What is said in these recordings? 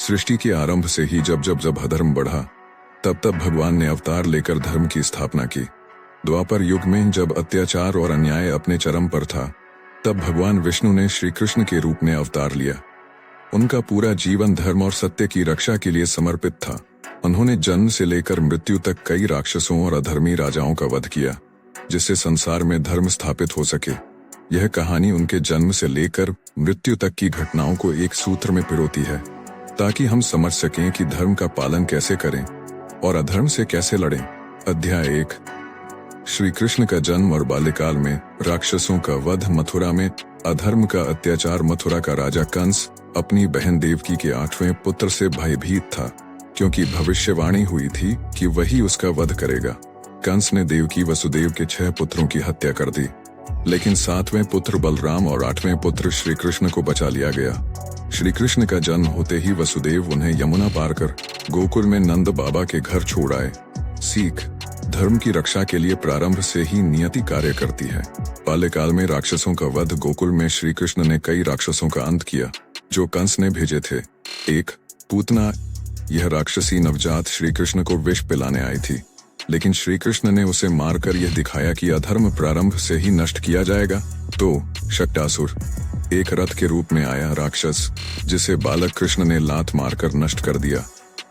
सृष्टि के आरंभ से ही जब अधर्म बढ़ा, तब भगवान ने अवतार लेकर धर्म की स्थापना की। द्वापर युग में जब अत्याचार और अन्याय अपने चरम पर था, तब भगवान विष्णु ने श्री कृष्ण के रूप में अवतार लिया। उनका पूरा जीवन धर्म और सत्य की रक्षा के लिए समर्पित था। उन्होंने जन्म से लेकर मृत्यु तक कई राक्षसों और अधर्मी राजाओं का वध किया, जिससे संसार में धर्म स्थापित हो सके। यह कहानी उनके जन्म से लेकर मृत्यु तक की घटनाओं को एक सूत्र में पिरोती है, ताकि हम समझ सकें कि धर्म का पालन कैसे करें और अधर्म से कैसे लड़ें। अध्याय 1। श्री कृष्ण का जन्म और बाल्यकाल में राक्षसों का वध, मथुरा में अधर्म का अत्याचार। मथुरा का राजा कंस अपनी बहन देवकी के 8वें पुत्र से भयभीत था, क्योंकि भविष्यवाणी हुई थी कि वही उसका वध करेगा। कंस ने देवकी वसुदेव के 6 पुत्रों की हत्या कर दी, लेकिन 7वें पुत्र बलराम और 8वें पुत्र श्री कृष्ण को बचा लिया गया। श्री कृष्ण का जन्म होते ही वसुदेव उन्हें यमुना पार कर गोकुल में नंद बाबा के घर छोड़ आए। सीख: धर्म की रक्षा के लिए प्रारंभ से ही नियति कार्य करती है। बाल्यकाल में राक्षसों का वध। गोकुल में श्री कृष्ण ने कई राक्षसों का अंत किया जो कंस ने भेजे थे। 1. पूतना: यह राक्षसी नवजात श्री कृष्ण को विष पिलाने आई थी, लेकिन श्री कृष्ण ने उसे मारकर यह दिखाया कि अधर्म प्रारंभ से ही नष्ट किया जाएगा। 2. शक्टासुर: एक रथ के रूप में आया राक्षस, जिसे बालक कृष्ण ने लात मारकर नष्ट कर दिया।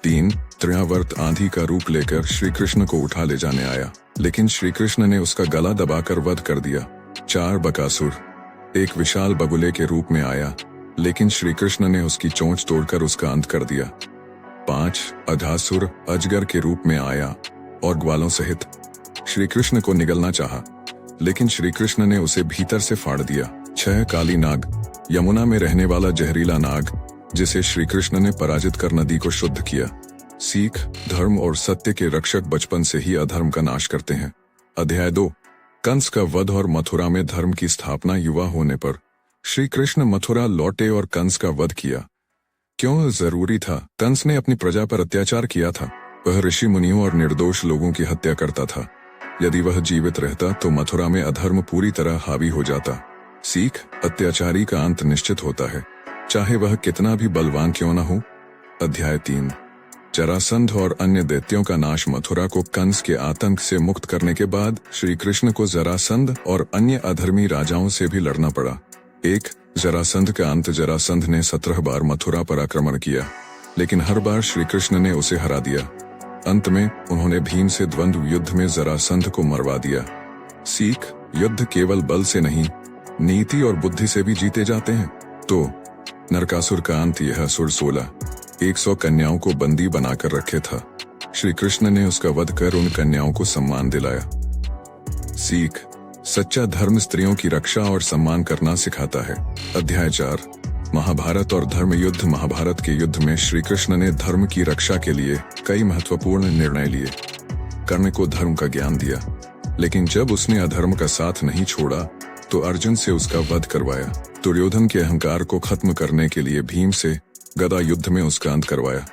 3. त्र्यावर्त: आंधी का रूप लेकर श्री कृष्ण को उठा ले जाने आया, लेकिन श्री कृष्ण ने उसका गला दबाकर वध कर दिया। 4. बकासुर: एक विशाल बगुले के रूप में आया, लेकिन श्री कृष्ण ने उसकी चोंच तोड़कर उसका अंत कर दिया। 5. अघासुर: अजगर के रूप में आया और ग्वालों सहित श्री कृष्ण को निगलना चाहा, लेकिन श्री कृष्ण ने उसे भीतर से फाड़ दिया। 6. काली नाग: यमुना में रहने वाला जहरीला नाग, जिसे श्री कृष्ण ने पराजित कर नदी को शुद्ध किया। सीख: धर्म और सत्य के रक्षक बचपन से ही अधर्म का नाश करते हैं। अध्याय 2। कंस का वध और मथुरा में धर्म की स्थापना। युवा होने पर श्री कृष्ण मथुरा लौटे और कंस का वध किया। क्यों जरूरी था? कंस ने अपनी प्रजा पर अत्याचार किया था। वह ऋषि मुनियों और निर्दोष लोगों की हत्या करता था। यदि वह जीवित रहता तो मथुरा में अधर्म पूरी तरह हावी हो जाता। सीख: अत्याचारी का अंत निश्चित होता है, चाहे वह कितना भी बलवान क्यों न हो। अध्याय 3। जरासंध और अन्य दैत्यों का नाश। मथुरा को कंस के आतंक से मुक्त करने के बाद श्री कृष्ण को जरासंध और अन्य अधर्मी राजाओं से भी लड़ना पड़ा। 1. जरासंध का अंत। जरासंध ने 17 बार मथुरा पर आक्रमण किया, लेकिन हर बार श्री कृष्ण ने उसे हरा दिया। अंत में उन्होंने भीम से द्वंद्व युद्ध में जरासंध को मरवा दिया। सीख: युद्ध केवल बल से नहीं, नीति और बुद्धि से भी जीते जाते हैं। तो नरकासुर का अंत। यह असुर 100 कन्याओं को बंदी बनाकर रखे था। श्री कृष्ण ने उसका वध कर उन कन्याओं को सम्मान दिलाया। सीख: सच्चा धर्म स्त्रियों की रक्षा और सम्मान करना सिखाता है। अध्याय 4। महाभारत और धर्म युद्ध। महाभारत के युद्ध में श्री कृष्ण ने धर्म की रक्षा के लिए कई महत्वपूर्ण निर्णय लिए। कर्ण को धर्म का ज्ञान दिया, लेकिन जब उसने अधर्म का साथ नहीं छोड़ा तो अर्जुन से उसका वध करवाया। दुर्योधन के अहंकार को खत्म करने के लिए भीम से गदा युद्ध में उसका अंत करवाया।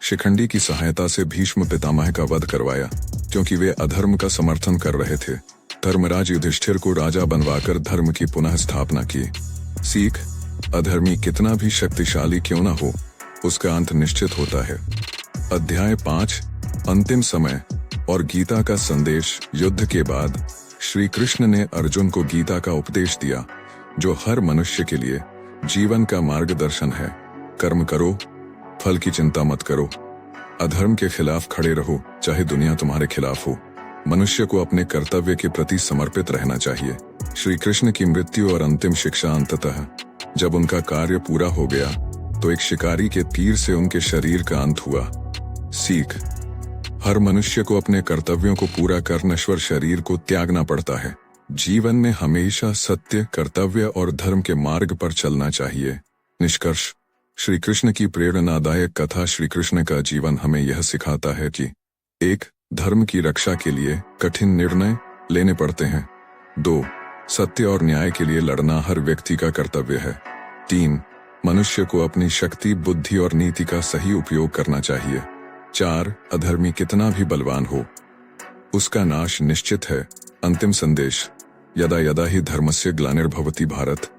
शिखंडी की सहायता से भीष्म पितामह का वध करवाया, क्योंकि वे अधर्म का समर्थन कर रहे थे। धर्मराज युधिष्ठिर को राजा बनवाकर धर्म की पुनः स्थापना की। सीख: अधर्मी कितना भी शक्तिशाली क्यों न हो, उसका अंत निश्चित होता है। अध्याय 5। अंतिम समय और गीता का संदेश। युद्ध के बाद श्री कृष्ण ने अर्जुन को गीता का उपदेश दिया, जो हर मनुष्य के लिए जीवन का मार्गदर्शन है। कर्म करो, फल की चिंता मत करो। अधर्म के खिलाफ खड़े रहो, चाहे दुनिया तुम्हारे खिलाफ हो। मनुष्य को अपने कर्तव्य के प्रति समर्पित रहना चाहिए। श्री कृष्ण की मृत्यु और अंतिम शिक्षा। अंततः जब उनका कार्य पूरा हो गया तो एक शिकारी के तीर से उनके शरीर का अंत हुआ। सीख: हर मनुष्य को अपने कर्तव्यों को पूरा कर नश्वर शरीर को त्यागना पड़ता है। जीवन में हमेशा सत्य, कर्तव्य और धर्म के मार्ग पर चलना चाहिए। निष्कर्ष: श्री कृष्ण की प्रेरणादायक कथा। श्री कृष्ण का जीवन हमें यह सिखाता है कि 1. धर्म की रक्षा के लिए कठिन निर्णय लेने पड़ते हैं। 2. सत्य और न्याय के लिए लड़ना हर व्यक्ति का कर्तव्य है। 3. मनुष्य को अपनी शक्ति, बुद्धि और नीति का सही उपयोग करना चाहिए। 4. अधर्मी कितना भी बलवान हो, उसका नाश निश्चित है। अंतिम संदेश: यदा यदा हि धर्मस्य ग्लानिर्भवति भारत,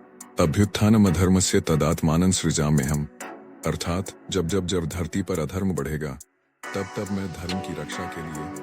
अभ्युत्थानमधर्मस्य तदात्मानं सृजाम्यहम्। अर्थात जब जब जब धरती पर अधर्म बढ़ेगा, तब तब मैं धर्म की रक्षा के लिए